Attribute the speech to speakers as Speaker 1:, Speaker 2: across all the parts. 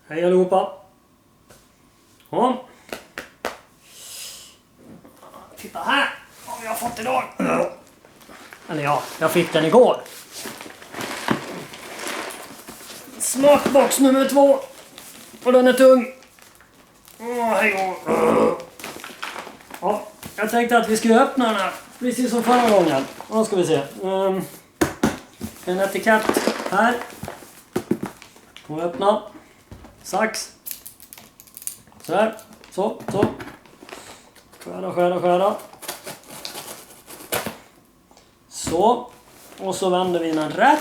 Speaker 1: Hej allihopa. Ja. Titta här vad vi har fått idag. Eller ja, jag fick den igår. Smakbox nummer 2. Och den är tung. Hej då. Ja, jag tänkte att vi skulle öppna den här. Precis som förra gången. Då ska vi se. En etikett här. Och öppna. Sax. Så här. Så. Skära. Så. Och så vänder vi den rätt.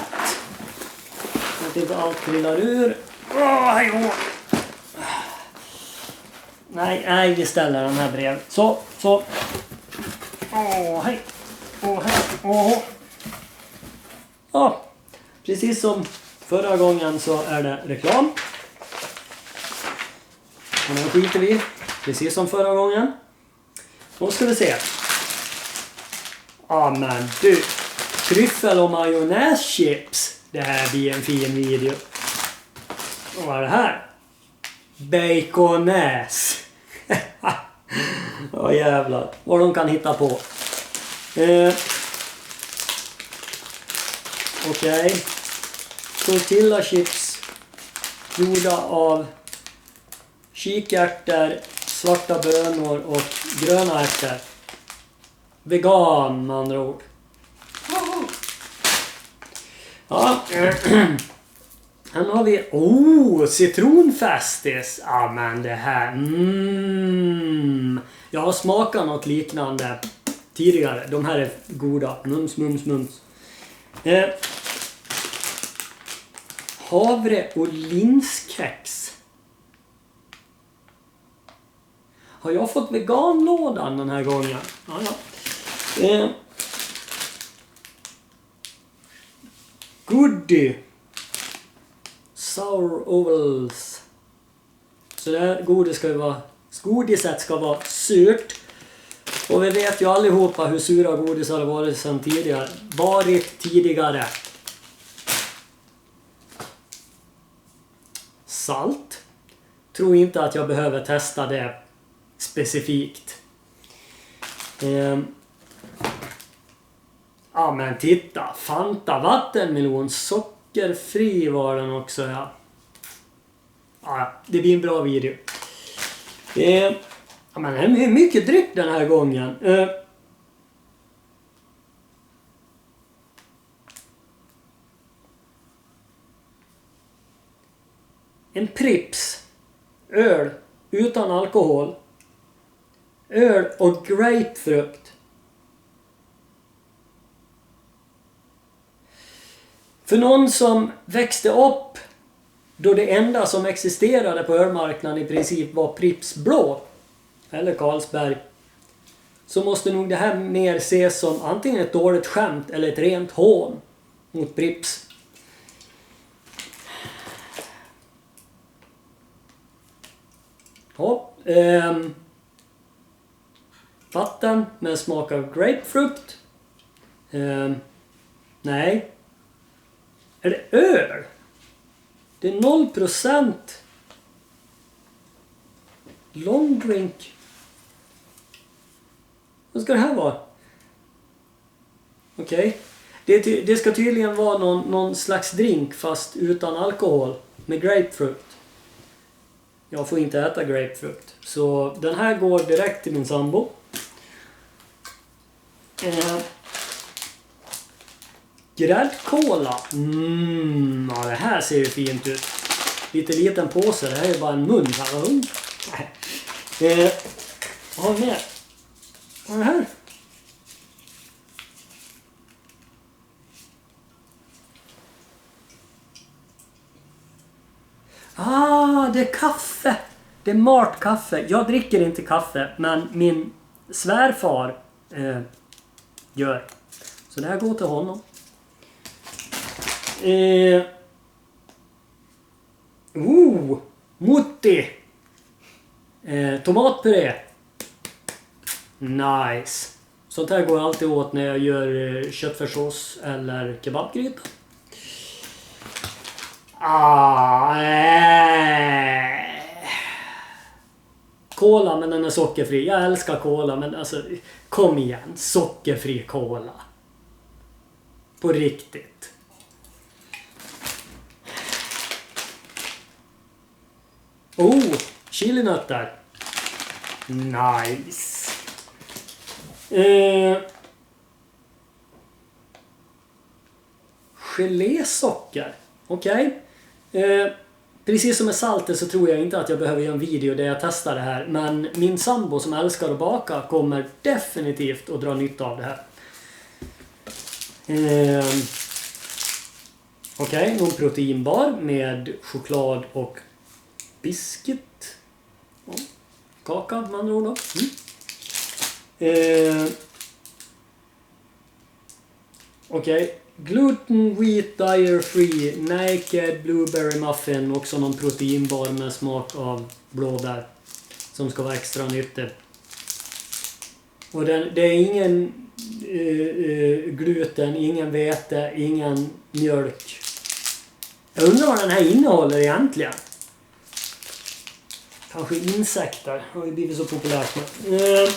Speaker 1: Så att inte allt trillar ur. Hej då. Nej, vi ställer den här bredvid. Så. Hej. Ja, precis som förra gången så är det reklam. Och den skiter vi, precis som förra gången. Då ska vi se. Ja men du, tryffel och majonnäschips. Det här blir en fin video. Och vad är det här? Baconäs. Ja jävlar, vad de kan hitta på. Okej. Tortilla chips gjorda av kikärtor, svarta bönor och gröna ärtor. Vegan med andra ord. Ja. Här har vi citronfestis. Ja men det här. Jag har smakat något liknande tidigare. De här är goda. Mums. Havre och linskex. Har jag fått veganlådan den här gången? Ja. Goodie. Sour ovals. Så det här godiset ska vara surt. Och vi vet ju allihopa hur sura godis har varit tidigare. Salt. Tror inte att jag behöver testa det specifikt. Ja men titta. Fanta vattenmelon. Sockerfri var den också. Ja, det blir en bra video. Ja, men det är mycket dryck den här gången. En Pripps. Öl utan alkohol. Öl och grapefrukt. För någon som växte upp då det enda som existerade på ölmarknaden i princip var Pripps blå eller Carlsberg, så måste nog det här mer ses som antingen ett dåligt skämt eller ett rent hån mot Pripps. Ja, vatten med smak av grapefrukt. Nej. Är det öl? Det är 0% long drink. Vad ska det här vara? Okej. Det ska tydligen vara någon slags drink fast utan alkohol med grapefrukt. Jag får inte äta grapefrukt. Så den här går direkt till min sambo. Gräddkola. Ja, det här ser ju fint ut. Lite liten påse. Det här är bara en mun. Vad har vi med? Vad är det här? Det är kaffe. Det är malt kaffe. Jag dricker inte kaffe, men min svärfar gör. Så det här går till honom. Mutti. Tomatpuré. Nice. Sånt här går alltid åt när jag gör köttfärssås eller kebabgryta. cola men den är sockerfri. Jag älskar cola men alltså kom igen, sockerfri cola. På riktigt. Oh, chilinötter. Nice. Gelésocker. Okej. Precis som med saltet så tror jag inte att jag behöver göra en video där jag testar det här. Men min sambo som älskar att baka kommer definitivt att dra nytta av det här. Okej, någon proteinbar med choklad och biscuit. Kaka med andra ord då. Okej. Gluten, wheat, dairy free, naked, blueberry muffin. Också någon proteinbar med smak av blåbär. Som ska vara extra nyttig. Och det är ingen gluten, ingen vete, ingen mjölk. Jag undrar vad den här innehåller egentligen. Kanske insekter. Det har ju blivit så populärt med.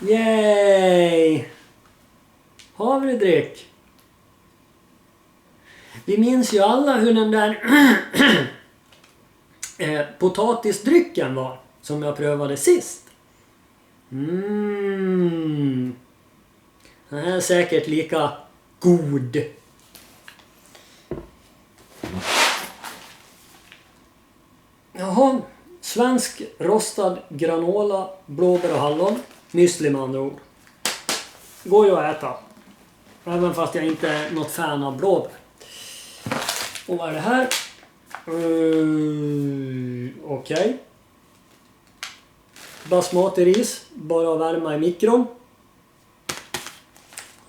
Speaker 1: Yay! Havredryck. Vi minns ju alla hur den där potatisdrycken var. Som jag prövade sist. Den här är säkert lika god. Jaha. Svensk rostad granola, blåbär och hallon. Müsli med andra ord. Går ju att äta. Även fast jag inte är något fan av blåbär. Och vad är det här? Okej. Basmati-ris. Bara att värma i mikron.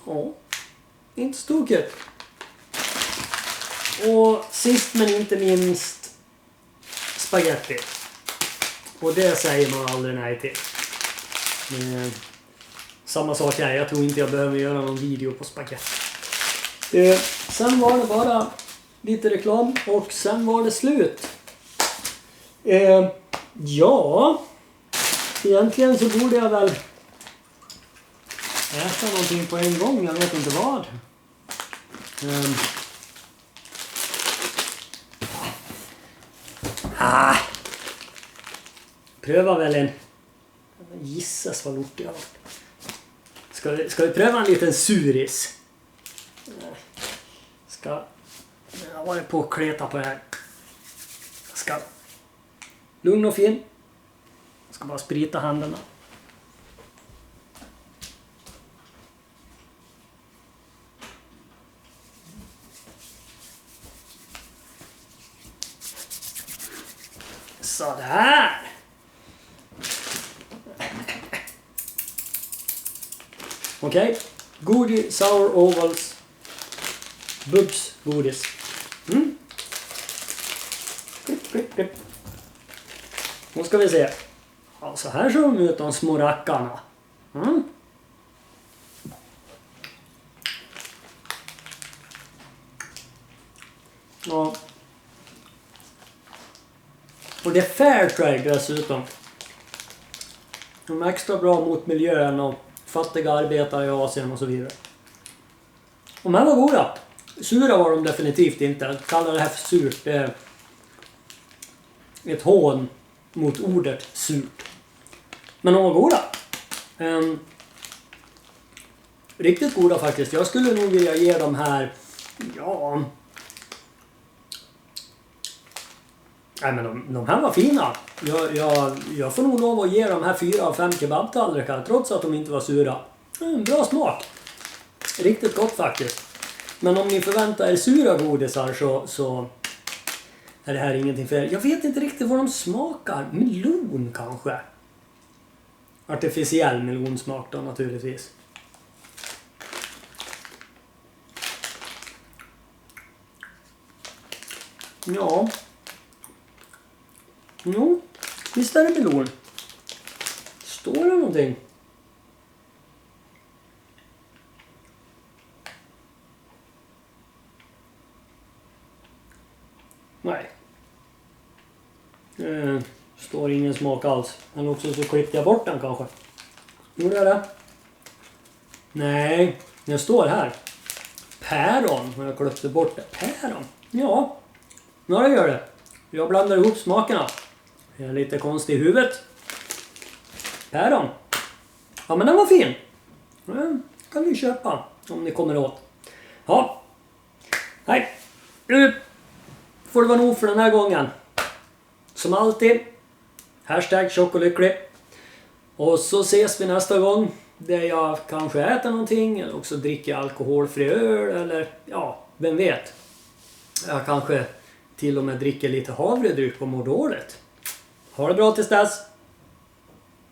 Speaker 1: Ja. Inte stokigt. Och sist men inte minst spaghetti. Och det säger man aldrig nej till. Samma sak här. Jag tror inte jag behöver göra någon video på spaghetti. Sen var det bara lite reklam. Och sen var det slut. Ja. Egentligen så borde jag väl äta någonting på en gång. Jag vet inte vad. Pröva väl en... Gissas vad lort jag har. Ska vi pröva en liten suris? Jag har varit på och kleta på det här. Jag ska... Lugn och fin. Jag ska bara sprita händerna. Sådär. Okej. Godis, sour ovals. Bubs godis. Nu ska vi se. Ja, så här ser de ut, de små rackarna. Ja. Och det är fair trade dessutom. De är extra bra mot miljön och fattiga arbetare i Asien och så vidare. De här var goda. Sura var de definitivt inte. Jag kallar det här för surt. Det är ett hån mot ordet surt. Men de var goda. Riktigt goda faktiskt. Jag skulle nog vilja ge dem här... Ja... Nej men de här var fina. Jag får nog lov att ge de här 4 av 5 kebabtallrikar trots att de inte var sura. Bra smak. Riktigt gott faktiskt. Men om ni förväntar er sura godisar så är det här ingenting för er. Jag vet inte riktigt vad de smakar. Melon kanske. Artificiell melonsmak då naturligtvis. Ja. Jo, visst är det melon. Står det någonting? Nej. Står ingen smak alls. Men också så klippte jag bort den kanske. Gjorde jag det? Nej, det står här. Päron. Och jag klippte bort det. Päron? Ja, det gör det. Jag blandar ihop smakerna. Jag är lite konstig i huvudet. Päron. Ja, men den var fin. Den kan ni köpa om ni kommer åt. Ja. Nej. Nu får det vara nog för den här gången. Som alltid. #tjockolycklig. Och så ses vi nästa gång. Där jag kanske äter någonting. Eller också dricker alkoholfri öl. Eller ja, vem vet. Jag kanske till och med dricker lite havredryck och mår dåligt. Ha det bra tills dess.